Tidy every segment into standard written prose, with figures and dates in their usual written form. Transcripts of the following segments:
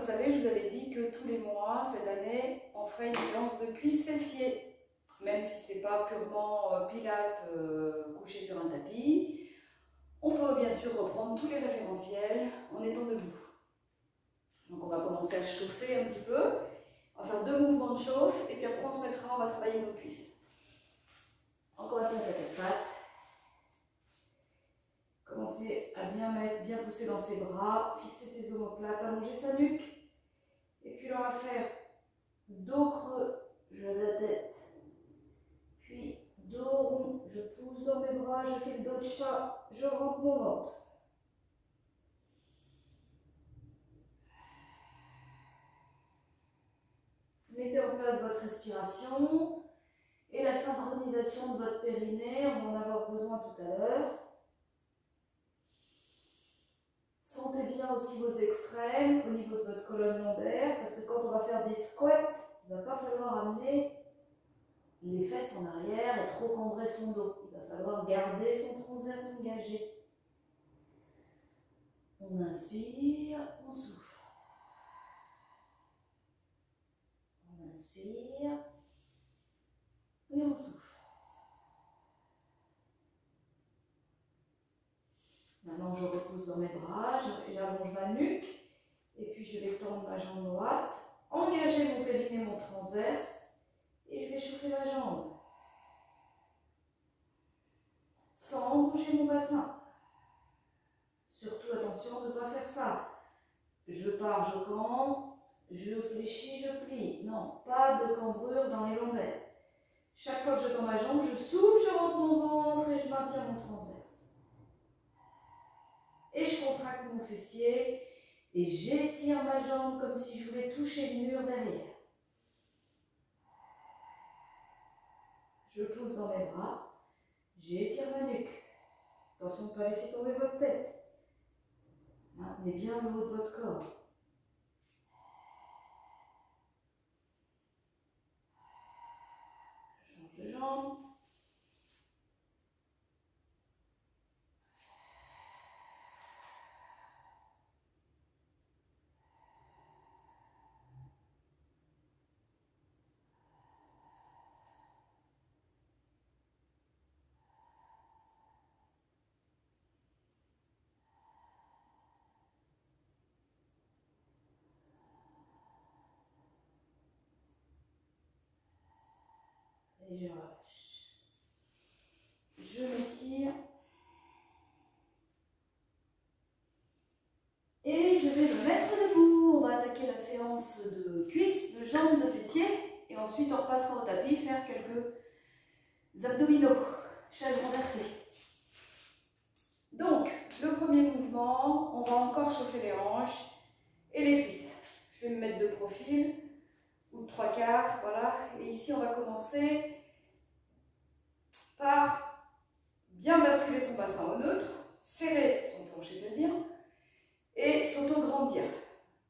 vous savez, je vous avais dit que tous les mois, cette année, on ferait une séance de cuisses fessiers. Même si ce n'est pas purement pilates couché sur un tapis, on peut bien sûr reprendre tous les référentiels en étant debout. Donc on va commencer à chauffer un petit peu. On va faire 2 mouvements de chauffe et puis après on se mettra, on va travailler nos cuisses. Donc on va se mettre à 4 pattes. Commencez à bien pousser dans ses bras, fixer ses omoplates, allonger sa nuque. Et puis là, on va faire dos creux, je lève la tête. Puis dos rond, je pousse dans mes bras, je fais le dos de chat, je rentre mon ventre. Mettez en place votre respiration et la synchronisation de votre périnée, on va en avoir besoin tout à l'heure. Sentez bien aussi vos extrêmes au niveau de votre colonne lombaire, parce que quand on va faire des squats, il ne va pas falloir amener les fesses en arrière et trop cambrer son dos. Il va falloir garder son transverse engagé. On inspire, on souffle. On inspire et on souffle. Maintenant, je repousse dans mes bras, j'allonge ma nuque et puis je vais tendre ma jambe droite, engager mon périnée, mon transverse et je vais chauffer ma jambe. Sans bouger mon bassin. Surtout attention de ne pas faire ça. Je pars, je cambre, je fléchis, je plie. Non, pas de cambrure dans les lombaires. Chaque fois que je tends ma jambe, je souffle, je rentre mon ventre et je maintiens mon transverse. Et je contracte mon fessier et j'étire ma jambe comme si je voulais toucher le mur derrière. Je pousse dans mes bras, j'étire ma nuque. Attention de ne pas laisser tomber votre tête. Maintenez bien le haut de votre corps. Je change de jambe. Et je relâche. Je m'étire. Et je vais me mettre debout. On va attaquer la séance de cuisses, de jambes, de fessiers. Et ensuite, on repassera au tapis, faire quelques abdominaux, chaise renversée. Donc, le premier mouvement, on va encore chauffer les hanches et les cuisses. Je vais me mettre de profil ou de 3/4, voilà. Et ici, on va commencer par bien basculer son bassin au neutre, serrer son plancher pelvien et s'auto-grandir.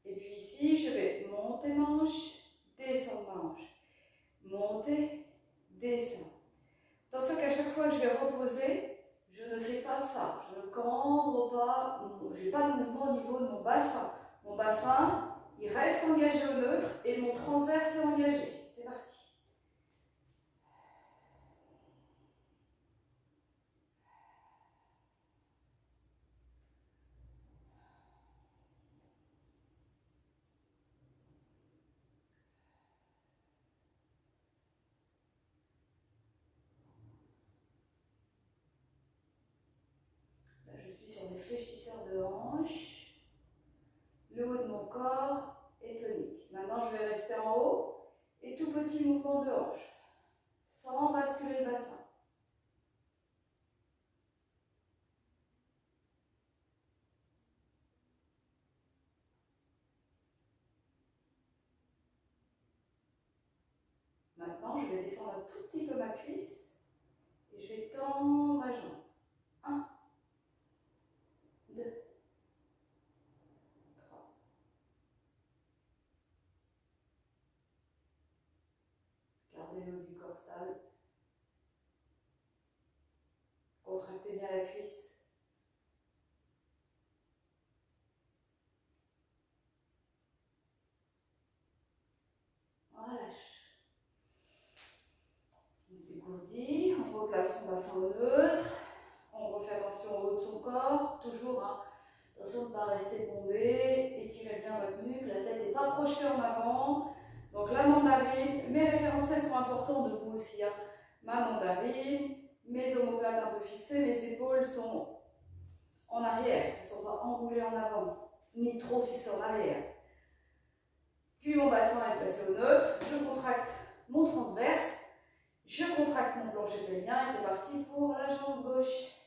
Et puis ici, je vais monter ma hanche, descendre ma hanche, monter, descendre. Attention qu'à chaque fois que je vais reposer, je ne fais pas ça, je ne cambre pas, je n'ai pas de mouvement au niveau de mon bassin. Mon bassin, il reste engagé au neutre et mon transverse est engagé. C'est parti. Là, je suis sur des fléchisseurs de hanches. Le haut de mon corps est tonique. Maintenant, je vais rester en haut et tout petit mouvement de hanche, sans basculer le bassin. Maintenant, je vais descendre un tout petit peu ma cuisse et je vais tendre ma jambe. 1, 2, 3. Gardez le haut du corps stable. Contractez bien la cuisse. engourdi. On replace son bassin au neutre. On refait attention au haut de son corps. Toujours, hein, attention de ne pas rester bombé. Étirez bien votre nuque. La tête n'est pas projetée en avant. Donc la mandarine. Mes référentiels sont importants debout aussi. Hein. Ma mandarine. Mes omoplates un peu fixées. Mes épaules sont en arrière. Elles ne sont pas enroulées en avant. Ni trop fixées en arrière. Puis mon bassin est placé au neutre. Je contracte mon transverse. Je contracte mon plancher pelvien et c'est parti pour la jambe gauche.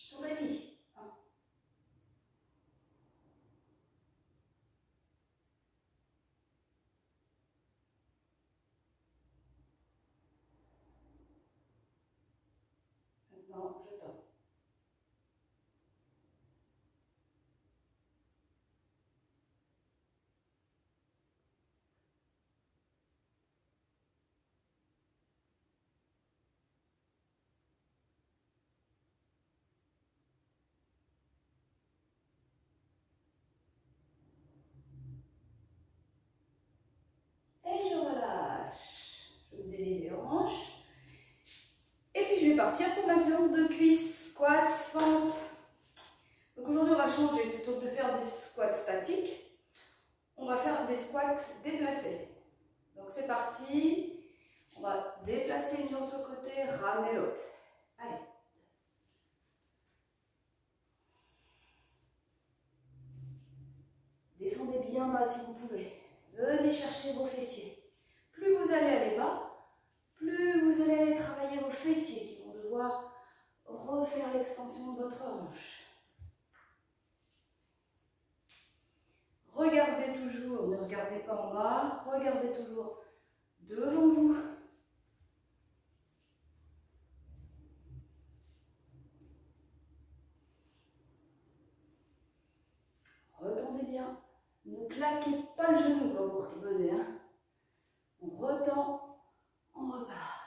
Tout petit. Maintenant, je tends. Et je relâche. Je me délie les hanches. Et puis je vais partir pour ma séance de cuisses, squat, fente. Donc aujourd'hui on va changer, plutôt que de faire des squats statiques, on va faire des squats déplacés. Donc c'est parti. On va déplacer une jambe sur le côté, ramener l'autre. Allez. Descendez bien bas si vous pouvez. Venez chercher vos fessiers. Plus vous allez aller bas, plus vous allez aller travailler vos fessiers qui vont devoir refaire l'extension de votre hanche. Regardez toujours, ne regardez pas en bas, regardez toujours devant vous. Retendez bien. Ne claquez pas le genou quand vous revenez. Hein. On retend, on repart.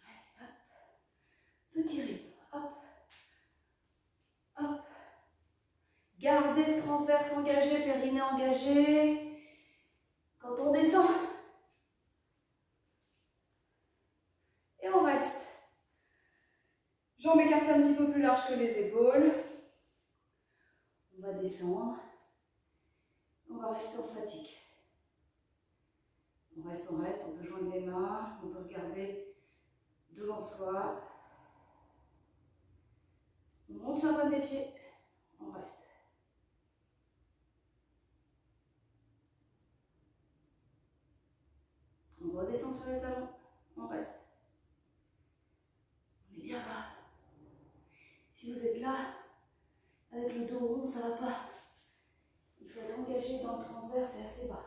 Allez, hop. Petit rythme. Hop. Hop. Gardez le transverse engagé, périnée engagé. Quand on descend. Et on reste. Jambes écartées un petit peu plus larges que les épaules. On va descendre. On va rester en statique. On reste, on peut joindre les mains, on peut regarder devant soi. On monte sur la pointe des pieds, on reste. On redescend sur les talons, on reste. On est bien bas. Si vous êtes là, avec le dos rond, ça ne va pas. Il faut être engagé dans le transverse et assez bas.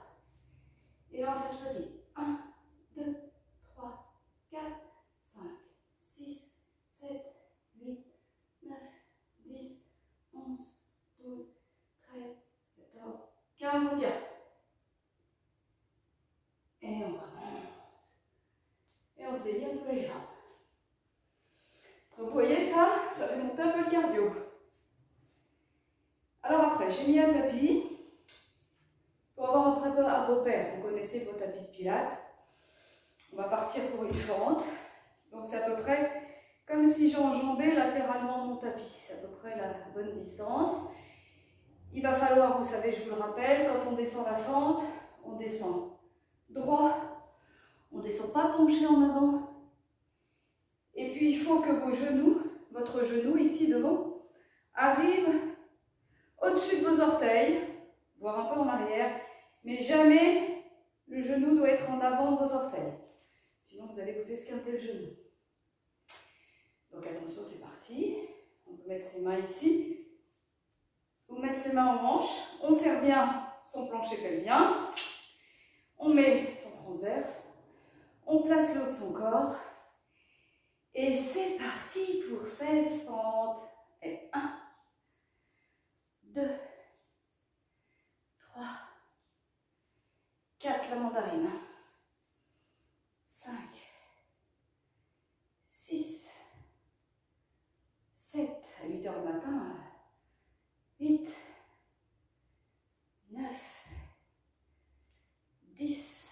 Et là, on fait petit. 1, 2, 3, 4, 5, 6, 7, 8, 9, 10, 11, 12, 13, 14, 15, on tire. Et on remonte. Et on se délie un peu les jambes. Donc vous voyez ça, ça fait monter un peu le cardio. Alors après, j'ai mis un tapis. Pour avoir un repère, vous connaissez vos tapis de pilates. On va partir pour une fente. Donc c'est à peu près comme si j'enjambais latéralement mon tapis. C'est à peu près la bonne distance. Il va falloir, vous savez, je vous le rappelle, quand on descend la fente, on descend droit. On ne descend pas penché en avant. Et puis il faut que vos genoux, votre genou ici devant, arrive au-dessus de vos orteils, voire un peu en arrière. Mais jamais le genou doit être en avant de vos orteils. Sinon, vous allez vous esquinter le genou. Donc attention, c'est parti. On peut mettre ses mains ici. Ou mettre ses mains en manche. On serre bien son plancher pelvien. On met son transverse. On place le haut de son corps. Et c'est parti pour 16 fentes. Et 1, 2, 3, 4, la mandarine. 5, 6, 7, à 8 h le matin. 8, 9, 10,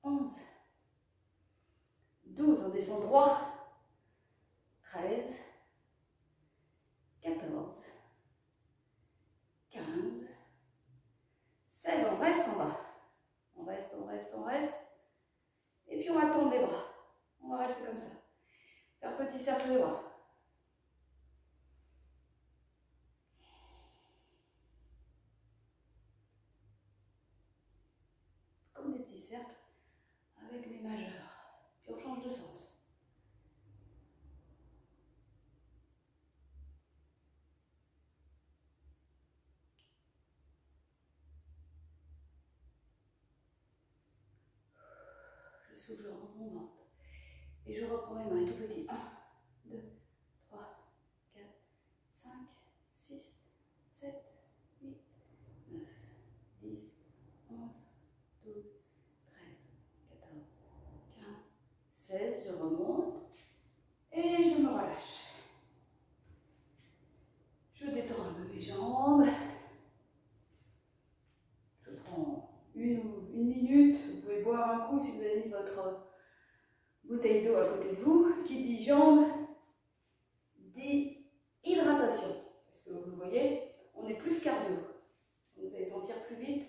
11, 12, on descend droit. 13, 14, 15, 16, on reste en bas. On reste, on reste, on reste. Et puis on va tendre les bras. On va rester comme ça. Faire petit cercle les bras. Comme des petits cercles avec mes majeurs. Puis on change de sens. Je souffle, je rentre mon ventre. Et je reprends mes mains, tout petit. 1, 2, 3, 4, 5, 6, 7, 8, 9, 10, 11, 12, 13, 14, 15, 16. Je remonte et je me relâche. Je détends un peu mes jambes. Je prends une minute. Vous pouvez boire un coup si vous avez mis votre bouteille d'eau à côté de vous. Qui dit jambes dit hydratation. Parce que vous voyez, on est plus cardio. Vous allez sentir plus vite.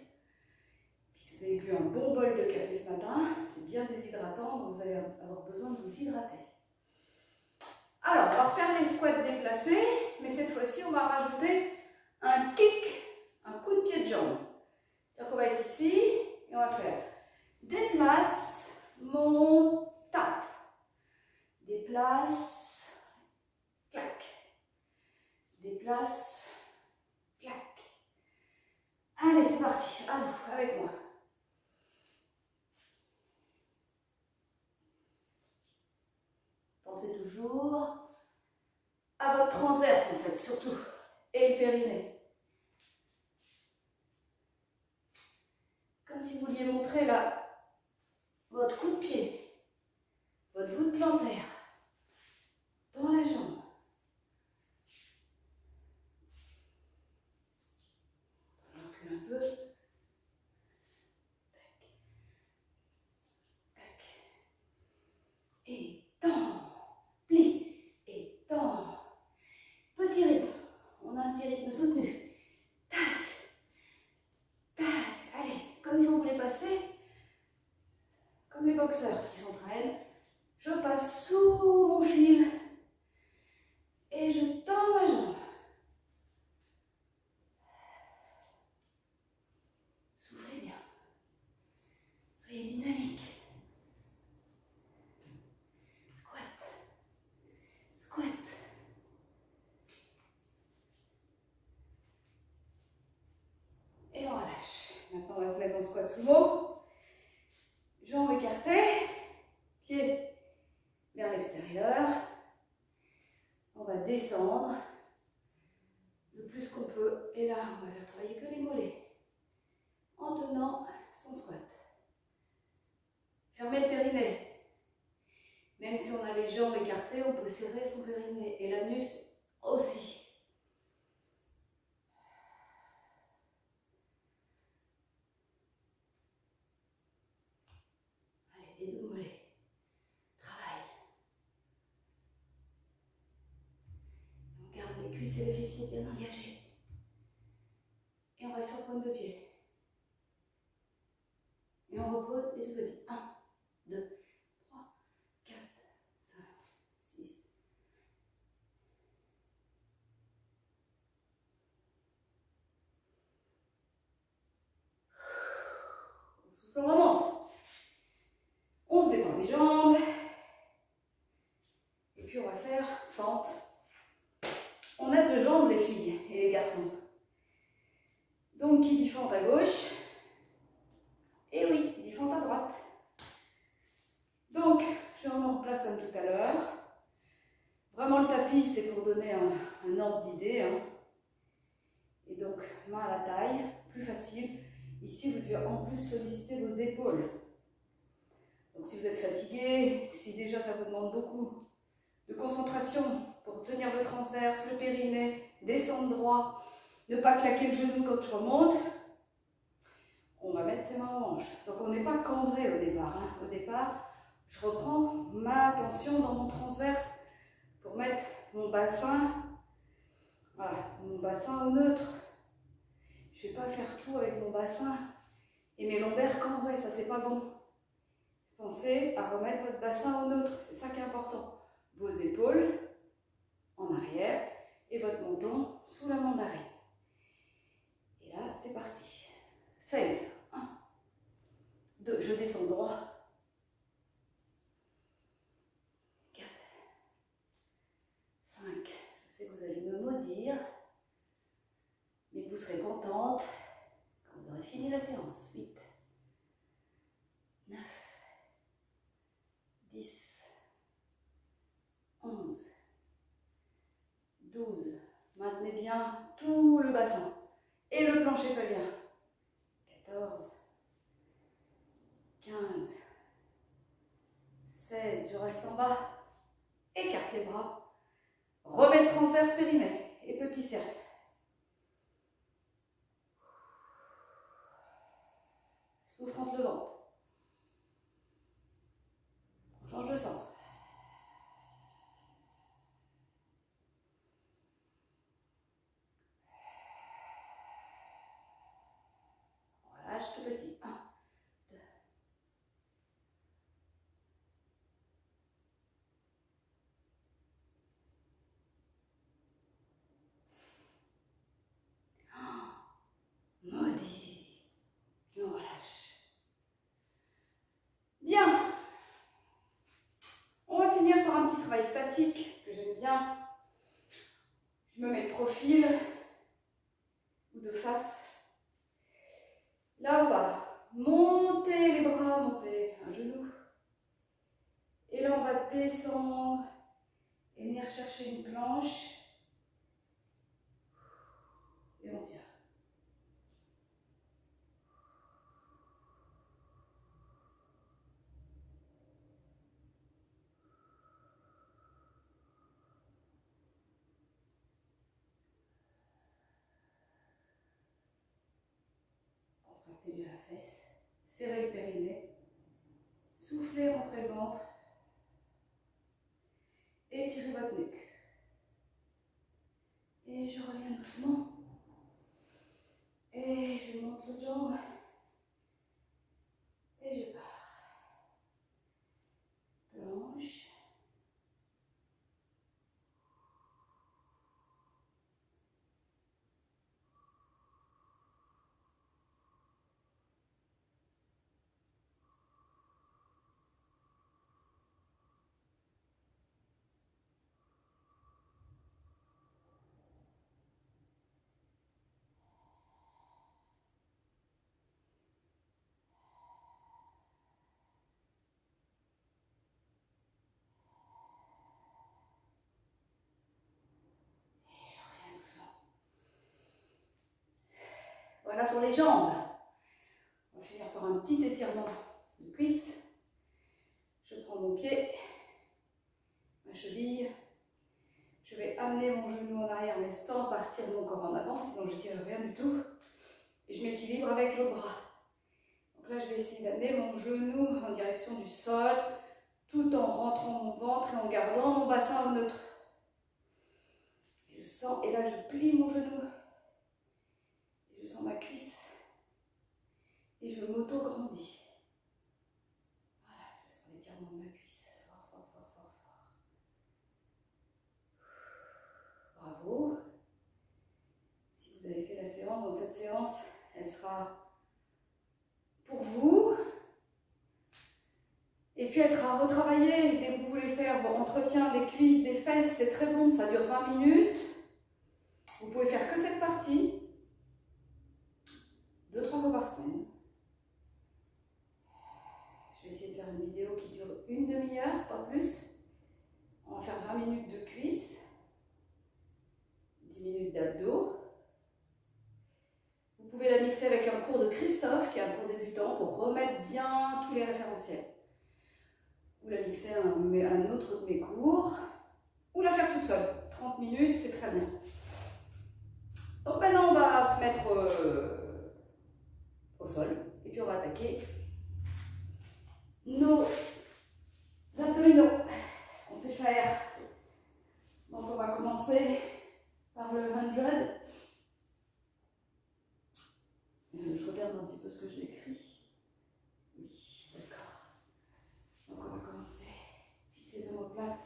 Puis si vous avez bu un bon bol de café ce matin, c'est bien déshydratant, donc vous allez avoir besoin de vous hydrater. Alors, on va refaire les squats déplacés, mais cette fois-ci, on va rajouter un kick, un coup de pied de jambe. C'est-à-dire qu'on va être ici et on va faire déplace, monte, tape. Déplace, clac. Déplace, clac. Allez, c'est parti. À vous, avec moi. Pensez toujours à votre transverse, en fait, surtout. Et le périnée. Comme si vous vouliez montrer là, votre coup de pied, votre voûte plantaire, dans la jambe. On recule un peu. Tac. Tac. Et tend. Plie. Et tend. Petit rythme. On a un petit rythme soutenu. Tac. Tac. Allez, comme si on voulait passer, comme les boxeurs qui s'entraînent, je passe sous mon fil et je tends ma jambe. Soufflez bien. Soyez dynamique. Squat. Squat. Et on relâche. Maintenant, on va se mettre en squat sumo. Jambes écartées. Pieds vers l'extérieur. On va descendre le plus qu'on peut. Et là, on va faire travailler que les mollets. En tenant son squat. Fermez le périnée. Même si on a les jambes écartées, on peut serrer son périnée. Et l'anus aussi. Allez, les deux mollets. Travail. On garde les cuisses et les fessiers bien engagés. Et on reste sur pointe de pied. Et on repose et tout petit. 1, 2, 3, 4, 5, 6. On souffle, on remonte. On se détend les jambes. Et puis on va faire fente. On a deux jambes les filles et les garçons. Donc qui dit fente à gauche, et oui, dit fente à droite. Donc je me replace comme tout idée, hein. Et donc, main à la taille, plus facile. Ici, vous devez en plus solliciter vos épaules. Donc, si vous êtes fatigué, si déjà ça vous demande beaucoup de concentration pour tenir le transverse, le périnée, descendre droit, ne pas claquer le genou quand je remonte, on va mettre ses mains en manche. Donc, on n'est pas cambré au départ, hein. Au départ, je reprends ma tension dans mon transverse pour mettre mon bassin, voilà, mon bassin au neutre. Je ne vais pas faire tout avec mon bassin et mes lombaires cambrés, ça c'est pas bon. Pensez à remettre votre bassin au neutre, c'est ça qui est important. Vos épaules en arrière et votre menton sous la mandarine. Et là, c'est parti. 16, 1, 2, je descends droit. 4, 5, je sais que vous allez me maudire, mais vous serez contente quand vous aurez fini la séance. 8, 9, 10, 11, 12. Maintenez bien tout le bassin et le plancher pelvien. 14, 15, 16, je reste en bas. Écarte les bras. Remets le transverse périnée et petit cercle. Souffle entre le ventre. On change de sens. On relâche tout petit. 1, 2. Maudit. Et on relâche. Bien. On va finir par un petit travail statique que j'aime bien. Je me mets de profil ou de face. Là, on va monter les bras, monter un genou. Et là, on va descendre et venir chercher une planche. Et on tire. Contractez bien la fesse. Serrez le périnée. Soufflez, rentrez le ventre. Étirez votre nuque. Et je reviens doucement. Et je monte l'autre jambe. Et je pars. Planche. Voilà pour les jambes. On va finir par un petit étirement de cuisse. Je prends mon pied, ma cheville. Je vais amener mon genou en arrière, mais sans partir mon corps en avant, sinon je ne tire rien du tout. Et je m'équilibre avec l'autre bras. Donc là, je vais essayer d'amener mon genou en direction du sol, tout en rentrant mon ventre et en gardant mon bassin au neutre. Et je sens, et là, je plie mon genou. Et je sens ma cuisse. Et je m'auto-grandis. Voilà, je sens l'étirement de ma cuisse. Fort, fort, fort, fort, fort. Bravo. Si vous avez fait la séance, donc cette séance, elle sera pour vous. Et puis elle sera retravaillée dès que vous voulez faire vos entretiens des cuisses, des fesses. C'est très bon, ça dure 20 minutes. Vous pouvez faire que cette partie. 2-3 fois par semaine. Je vais essayer de faire une vidéo qui dure une demi-heure, pas plus. On va faire 20 minutes de cuisses, 10 minutes pouvez la mixer avec un cours de Christophe, qui est un cours débutant, pour remettre bien tous les référentiels. Ou la mixer à un autre de mes cours, ou la faire toute seule. 30 minutes, c'est très bien. Donc maintenant, on va se mettre au sol, et puis on va attaquer nos abdominaux, ce qu'on sait faire. Donc on va commencer par le 100. Je regarde un petit peu ce que j'ai écrit. Oui, d'accord. Donc on va commencer. Fixer les omoplates.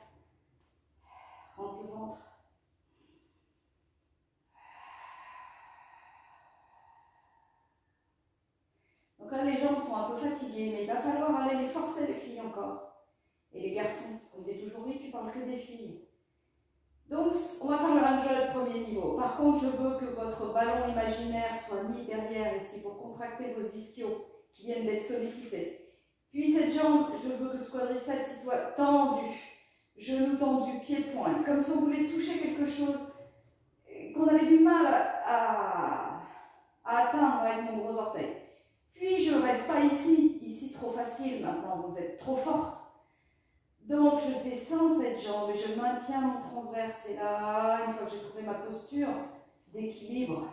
Rentre le ventre. Donc là, les jambes sont un peu fatiguées, mais il va falloir aller les forcer, les filles, encore. Et les garçons, on dit toujours, oui, tu parles que des filles. Donc, on va faire le 100 premier niveau. Par contre, je veux que votre ballon imaginaire soit mis derrière ici pour contracter vos ischios qui viennent d'être sollicités. Puis cette jambe, je veux que ce quadriceps soit tendu, genou tendu, pied pointe, comme si on voulait toucher quelque chose qu'on avait du mal à atteindre avec mon gros orteil. Puis je ne reste pas ici trop facile maintenant, vous êtes trop forte. Donc je descends cette jambe et je maintiens mon transverse. Et là, une fois que j'ai trouvé ma posture d'équilibre,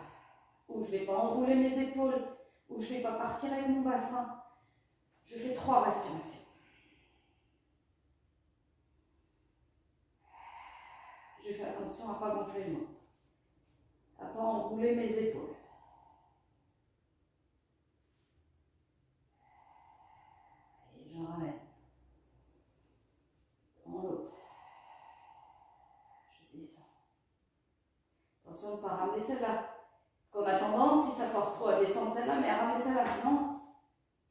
où je ne vais pas enrouler mes épaules, où je ne vais pas partir avec mon bassin, je fais 3 respirations. Je fais attention à ne pas gonfler le ventre, à ne pas enrouler mes épaules. Et je ramène dans l'autre. Je descends. Attention de ne pas ramener celle-là. Parce qu'on a tendance, si ça force trop, à descendre celle-là, mais à ramener celle-là. Non.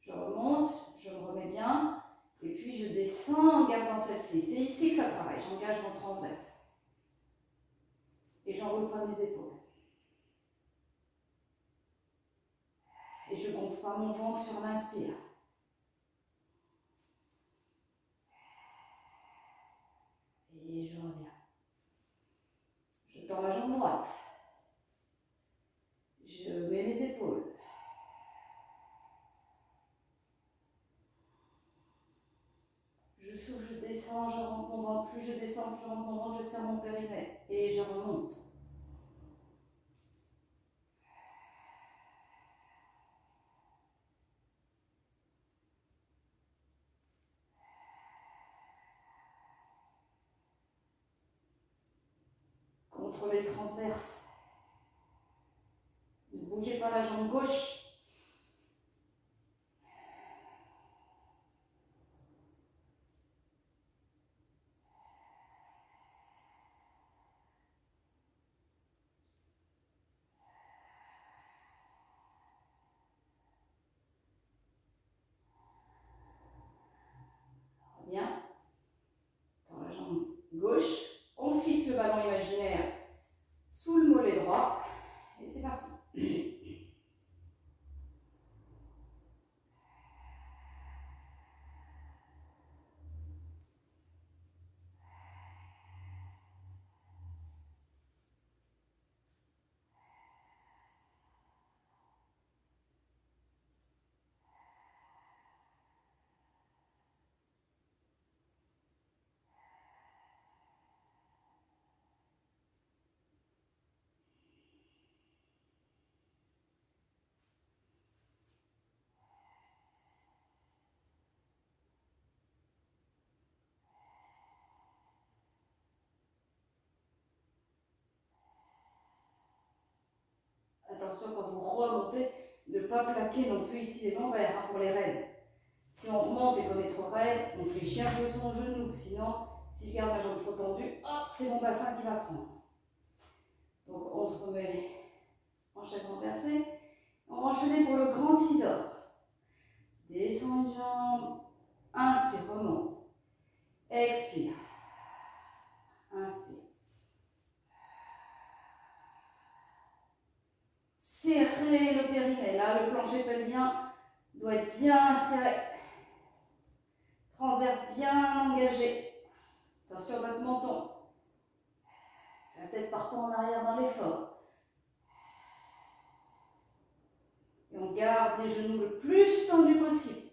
Je remonte, je me remets bien, et puis je descends en gardant celle-ci. C'est ici que ça travaille. J'engage mon transverse. Et j'enroule pas mes épaules. Et je ne gonfle pas mon ventre sur l'inspire. Et je reviens. Je tends la jambe droite. Je mets mes épaules. Je souffle, je descends, je rentre mon ventre. Plus je descends, plus je rentre mon ventre, je serre mon périnée. Et je remonte. Contrôlez le transverse. Ne bougez pas la jambe gauche. Bien. Dans la jambe gauche. On fixe le ballon imaginaire sous le mollet droit. Et c'est parti. Attention quand vous remontez, ne pas plaquer non plus ici les lombaires hein, pour les raides. Si on remonte et qu'on est trop raide, on fléchit un peu son genou. Sinon, si je garde la jambe trop tendue, hop, c'est mon bassin qui va prendre. Donc on se remet en chaise renversée. On va enchaîner pour le grand scissor. Descends une jambe. Inspire, remonte. Expire. Inspire. Serrez le périnée. Là, le plancher pelvien doit être bien serré. Transverse bien engagé. Attention à votre menton. La tête part pas en arrière dans l'effort. garde les genoux le plus tendus possible.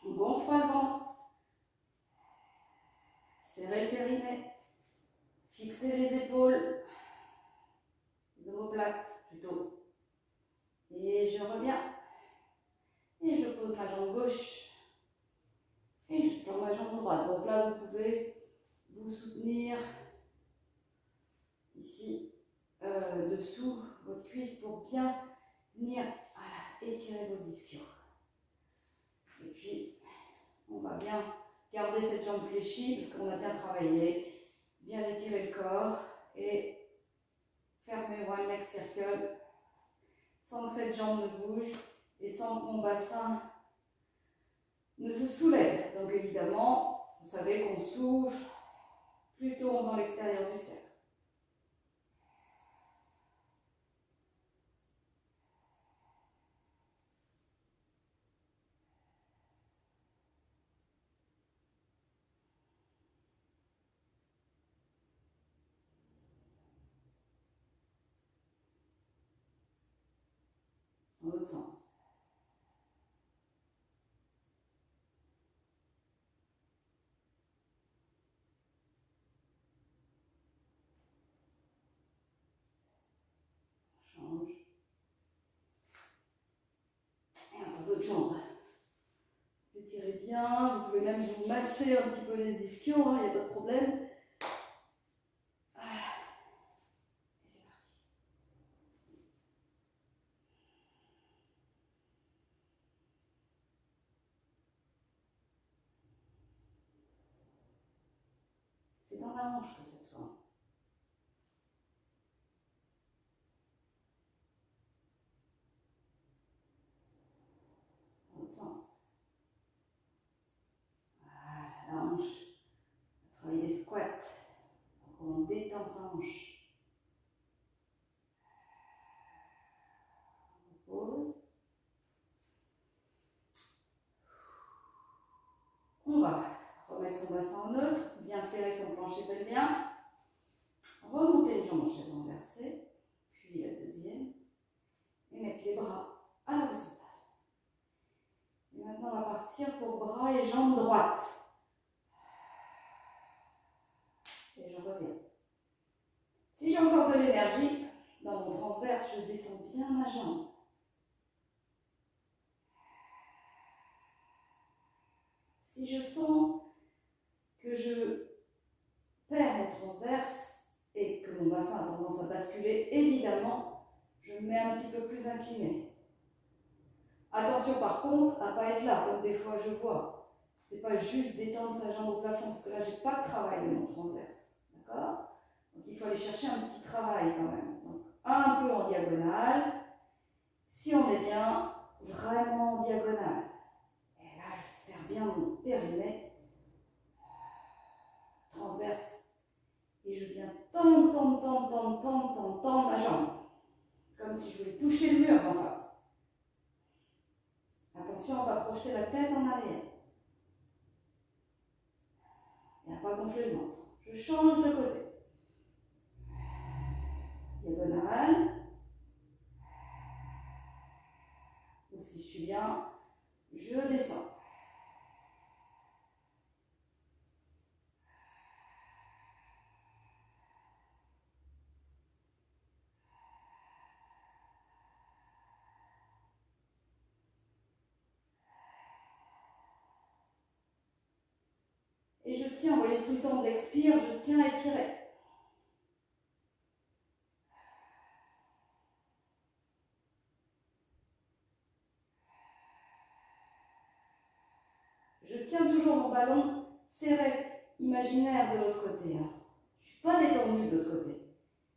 On gonfle le ventre. Serrez le périnée. Fixez les épaules. Les omoplates plutôt. Et je reviens. Et je pose ma jambe gauche. Et je tends ma jambe droite. Donc là, vous pouvez vous soutenir ici, dessous votre cuisse pour bien venir étirer vos ischios. Et puis, on va bien garder cette jambe fléchie parce qu'on a bien travaillé. Bien étirer le corps et fermer one leg circle sans que cette jambe ne bouge et sans que mon bassin ne se soulève. Donc évidemment, vous savez qu'on souffle plutôt en faisant l'extérieur du cercle. Dans l'autre sens. On change. Et encore l'autre jambe. Vous étirez bien, vous pouvez même vous masser un petit peu les ischios, il n'y a pas de problème. C'est dans la hanche que ça tourne. Dans l'autre sens. Voilà, la hanche. On travaille les squats. Donc on détend sa hanche. On pose. On va remettre son bassin en neutre, bien serrer son plancher pelvien. Remonter une jambe en chaise renversée, puis la deuxième, et mettre les bras à l'horizontale. Et maintenant, on va partir pour bras et jambes droites. Et je reviens. Si j'ai encore de l'énergie, dans mon transverse, je descends bien ma jambe. Si je sens que je perds mon transverse et que mon bassin a tendance à basculer, évidemment, je me mets un petit peu plus incliné. Attention par contre à ne pas être là, comme des fois je vois. C'est pas juste d'étendre sa jambe au plafond, parce que là, j'ai pas de travail de mon transverse. D'accord? Donc il faut aller chercher un petit travail quand même. Donc un peu en diagonale. Si on est bien, vraiment en diagonale. Et là, je serre bien mon périnée. Transverse. Et je viens tendre ma jambe. Comme si je voulais toucher le mur en face. Attention, on va projeter la tête en arrière. Et à ne pas gonfler le ventre. Je change de côté. Diagonale. Ou si je suis bien, je descends. Et je tiens, vous voyez tout le temps d'expire, je tiens à étirer. Je tiens toujours mon ballon serré, imaginaire de l'autre côté. Je ne suis pas détendue de l'autre côté.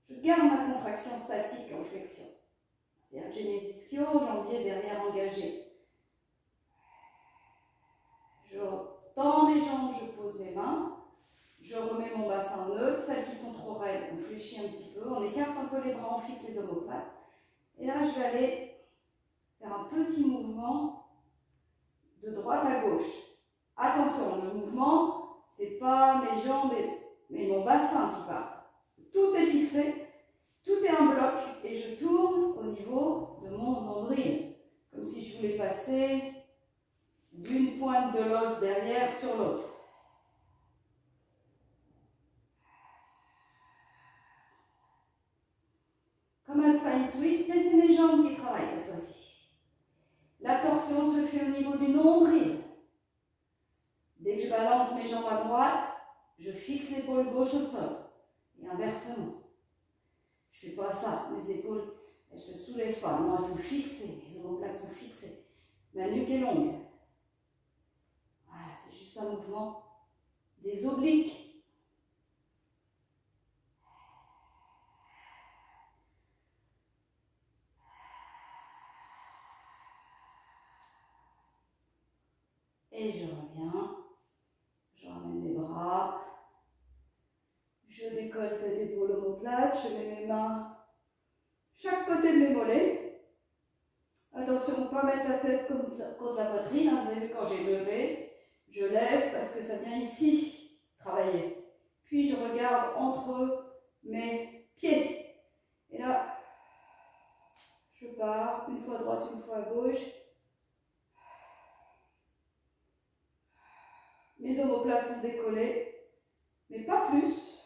Je garde ma contraction statique en flexion. C'est-à-dire que j'ai mes ischios, jambiers derrière engagés. Je tends mes jambes, je pose mes mains. Je remets mon bassin neutre. Celles qui sont trop raides, on fléchit un petit peu. On écarte un peu les bras, on fixe les omoplates. Et là, je vais aller faire un petit mouvement de droite à gauche. Attention, le mouvement, c'est pas mes jambes mais mon bassin qui partent. Tout est fixé, tout est un bloc et je tourne au niveau de mon nombril. Comme si je voulais passer d'une pointe de l'os derrière sur l'autre. Comme un spine twist, mais c'est mes jambes qui travaillent cette fois-ci. La torsion se fait au niveau du nombril. Dès que je balance mes jambes à droite, je fixe l'épaule gauche au sol. Et inversement. Je ne fais pas ça. Mes épaules, elles ne se soulèvent pas. Non, elles sont fixées. Les omoplates sont fixées. Ma nuque est longue. Voilà, c'est juste un mouvement des obliques. Et je reviens. Je ramène les bras. Je décolle tête épaule omoplate. Je mets mes mains chaque côté de mes mollets. Attention, ne pas mettre la tête contre la poitrine. Hein. Vous avez vu quand j'ai levé, je lève parce que ça vient ici travailler. Puis je regarde entre mes pieds. Et là, je pars une fois à droite, une fois à gauche. Mes omoplates sont décollées, mais pas plus,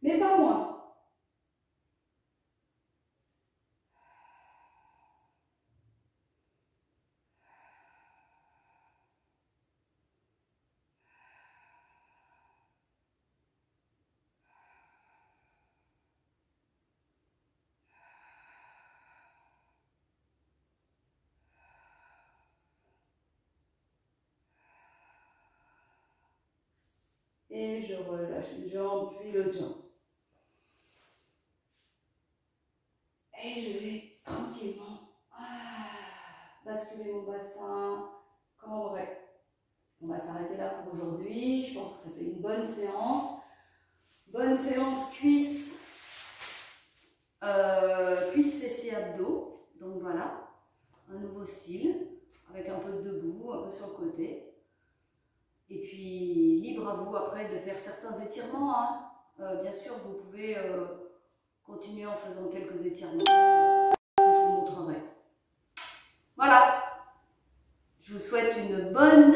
mais pas moins. Et je relâche une jambe, puis l'autre jambe. Et je vais tranquillement basculer mon bassin comme en vrai. On va s'arrêter là pour aujourd'hui. Je pense que ça fait une bonne séance. Bonne séance cuisses, cuisses, fessiers, abdos. Donc voilà, un nouveau style avec un peu de debout, un peu sur le côté. Et puis, libre à vous après de faire certains étirements. Hein. Bien sûr, vous pouvez continuer en faisant quelques étirements que je vous montrerai. Voilà, je vous souhaite une bonne